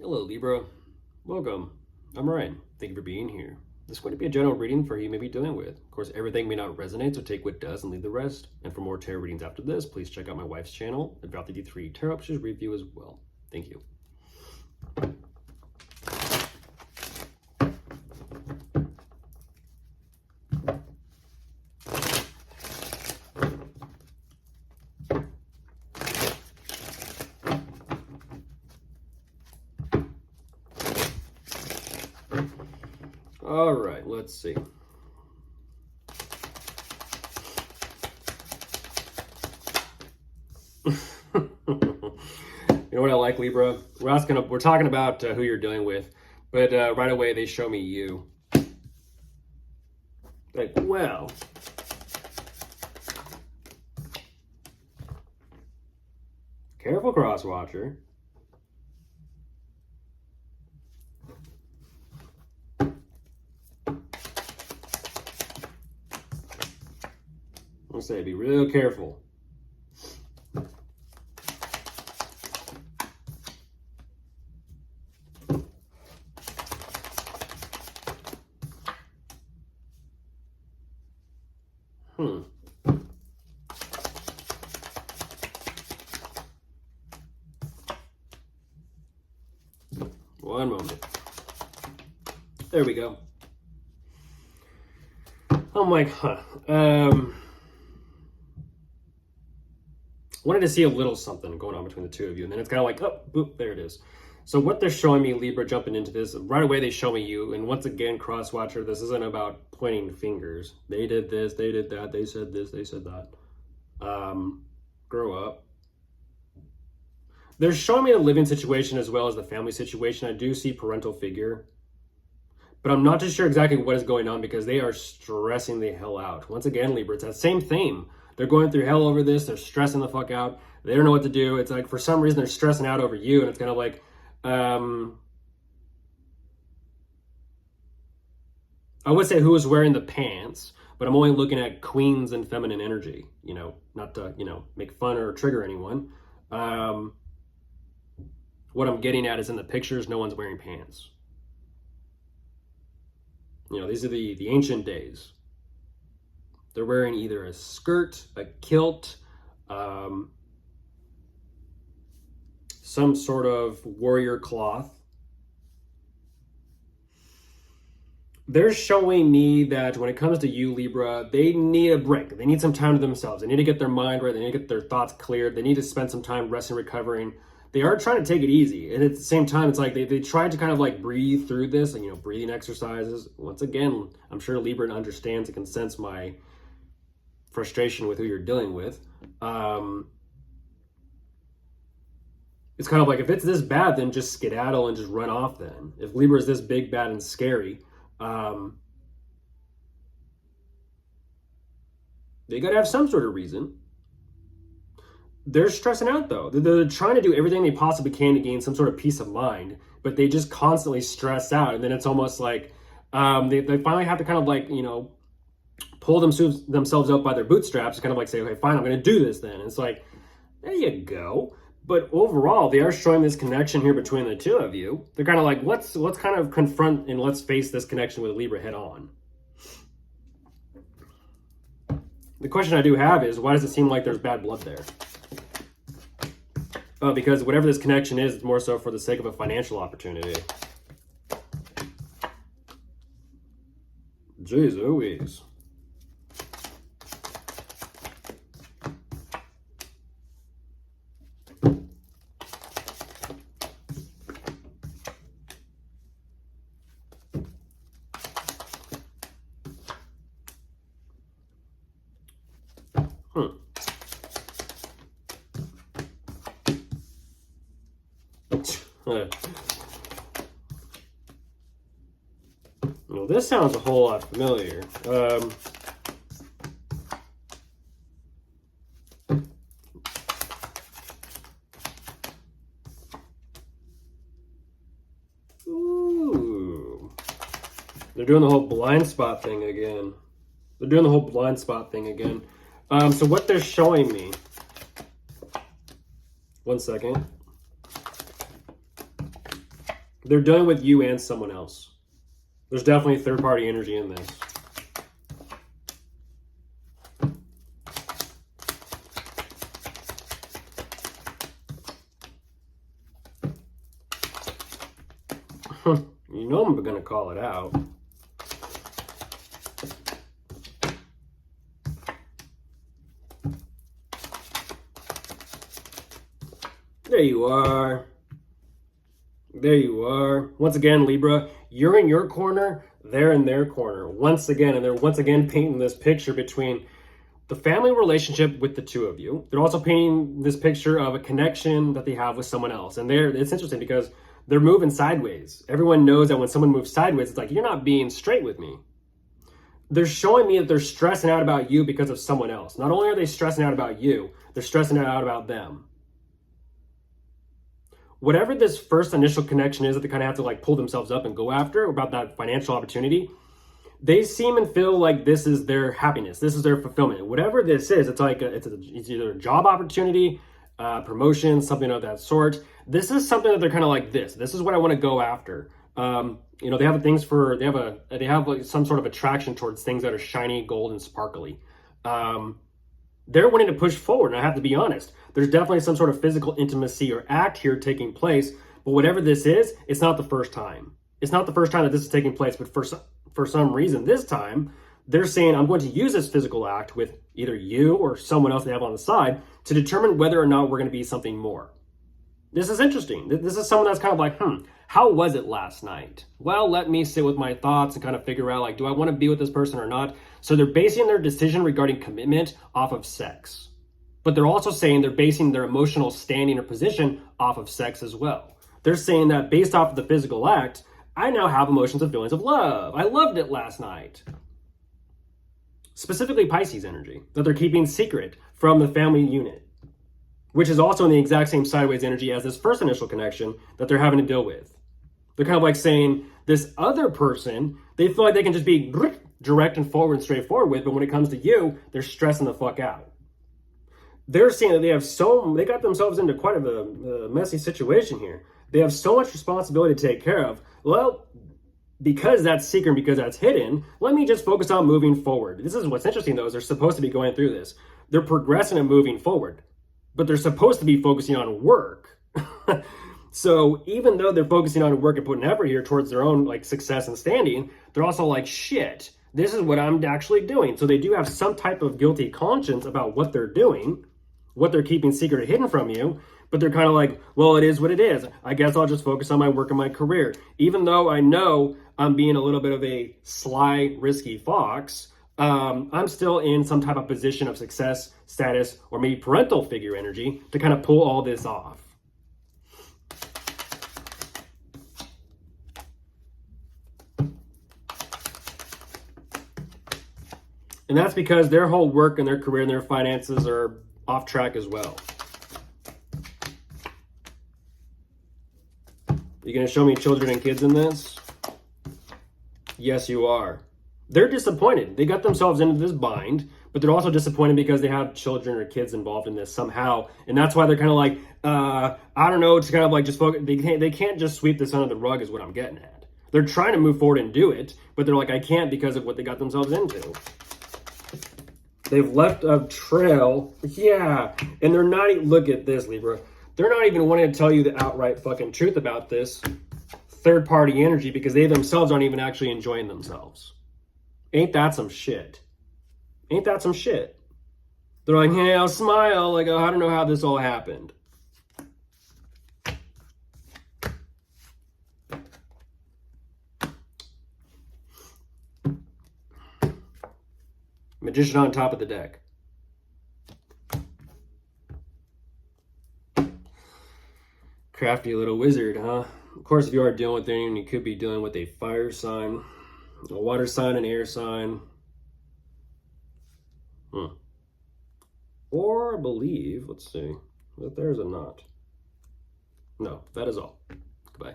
Hello, Libra. Welcome. I'm Ryan. Thank you for being here. This is going to be a general reading for who you may be dealing with. Of course, everything may not resonate, so take what does and leave the rest. And for more tarot readings after this, please check out my wife's channel, Advalti D3 Tarot Pictures Review as well. Thank you. All right, let's see. You know what I like, Libra? We're talking about who you're dealing with, but right away they show me you. Like, well, careful, cross-watcher. I'll say, be real careful. One moment. There we go. I'm like, wanted to see a little something going on between the two of you, and then it's kind of like, oh, boop, there it is. So what they're showing me, Libra, jumping into this, right away they show me you, and once again, cross-watcher, this isn't about pointing fingers. They did this, they did that, they said this, they said that. Grow up. They're showing me the living situation as well as the family situation. I do see parental figure, but I'm not too sure exactly what is going on because they are stressing the hell out. Once again, Libra, it's that same theme. They're going through hell over this. They're stressing the fuck out. They don't know what to do. It's like, for some reason, they're stressing out over you, and it's kind of like, I would say who is wearing the pants, but I'm only looking at queens and feminine energy, not to, make fun or trigger anyone. What I'm getting at is in the pictures, no one's wearing pants. These are the ancient days. They're wearing either a skirt, a kilt, some sort of warrior cloth. They're showing me that when it comes to you, Libra, they need a break. They need some time to themselves. They need to get their mind right. They need to get their thoughts cleared. They need to spend some time resting, recovering. They are trying to take it easy. And at the same time, it's like they tried to kind of like breathe through this and, breathing exercises. Once again, I'm sure Libra understands and can sense my frustration with who you're dealing with. It's kind of like, if it's this bad, then just skedaddle and just run off then. If Libra is this big, bad, and scary, they got to have some sort of reason. They're stressing out, though. They're trying to do everything they possibly can to gain some sort of peace of mind, but they just constantly stress out. And then it's almost like they finally have to kind of like, pull themselves up by their bootstraps and kind of like say, okay, fine, I'm going to do this then. And it's like, there you go. But overall, they are showing this connection here between the two of you. They're kind of like, let's kind of confront and let's face this connection with Libra head on. The question I do have is, why does it seem like there's bad blood there? Because whatever this connection is, it's more so for the sake of a financial opportunity. Jeez Louise. Well, this sounds a whole lot familiar. Ooh. They're doing the whole blind spot thing again. So what they're showing me, one second. They're dealing with you and someone else. There's definitely third-party energy in this. You know I'm going to call it out. There you are. There you are. Once again, Libra, you're in your corner, they're in their corner. Once again, and they're once again painting this picture between the family relationship with the two of you. They're also painting this picture of a connection that they have with someone else. And it's interesting because they're moving sideways. Everyone knows that when someone moves sideways, it's like, you're not being straight with me. They're showing me that they're stressing out about you because of someone else. Not only are they stressing out about you, they're stressing out about them. Whatever this first initial connection is that they kind of have to like pull themselves up and go after about that financial opportunity, they seem and feel like this is their happiness. This is their fulfillment. Whatever this is, it's like it's either a job opportunity, promotion, something of that sort. This is something that they're kind of like this. This is what I want to go after. You know, they have things for they have like some sort of attraction towards things that are shiny, gold, and sparkly. They're wanting to push forward, and I have to be honest. There's definitely some sort of physical intimacy or act here taking place, but whatever this is, it's not the first time. It's not the first time that this is taking place, but for some reason, this time, they're saying, I'm going to use this physical act with either you or someone else they have on the side to determine whether or not we're going to be something more. This is interesting. This is someone that's kind of like, how was it last night? Well, let me sit with my thoughts and kind of figure out, like, do I want to be with this person or not? So they're basing their decision regarding commitment off of sex. But they're also saying they're basing their emotional standing or position off of sex as well. They're saying that based off of the physical act, I now have emotions and feelings of love. I loved it last night. Specifically Pisces energy, that they're keeping secret from the family unit, which is also in the exact same sideways energy as this first initial connection that they're having to deal with. They're kind of like saying this other person, they feel like they can just be direct and forward and straightforward with, but when it comes to you, they're stressing the fuck out. They're saying that they got themselves into quite a messy situation here. They have so much responsibility to take care of. Well, because that's secret, because that's hidden, let me just focus on moving forward. This is what's interesting though, is they're supposed to be going through this. They're progressing and moving forward, but they're supposed to be focusing on work. So even though they're focusing on work and putting effort here towards their own like success and standing, they're also like, shit, this is what I'm actually doing. So they do have some type of guilty conscience about what they're doing, what they're keeping secret or hidden from you, but they're kind of like, well, it is what it is. I guess I'll just focus on my work and my career. Even though I know I'm being a little bit of a sly, risky fox, I'm still in some type of position of success, status, or maybe parental figure energy to kind of pull all this off. And that's because their whole work and their career and their finances are off track as well. You gonna show me children and kids in this? Yes, you are. They're disappointed. They got themselves into this bind, but they're also disappointed because they have children or kids involved in this somehow. And that's why they're kind of like, I don't know, it's kind of like just focus. They can't just sweep this under the rug is what I'm getting at. They're trying to move forward and do it, but they're like, I can't because of what they got themselves into. They've left a trail. Yeah. And they're not, look at this, Libra. They're not even wanting to tell you the outright fucking truth about this third party energy because they themselves aren't even actually enjoying themselves. Ain't that some shit? Ain't that some shit? They're like, hey, I'll smile. Like, oh, I don't know how this all happened. Magician on top of the deck. Crafty little wizard, huh? Of course, if you are dealing with anything, you could be dealing with a fire sign, a water sign, an air sign. Or I believe, let's see, that there's a knot. No, that is all. Goodbye.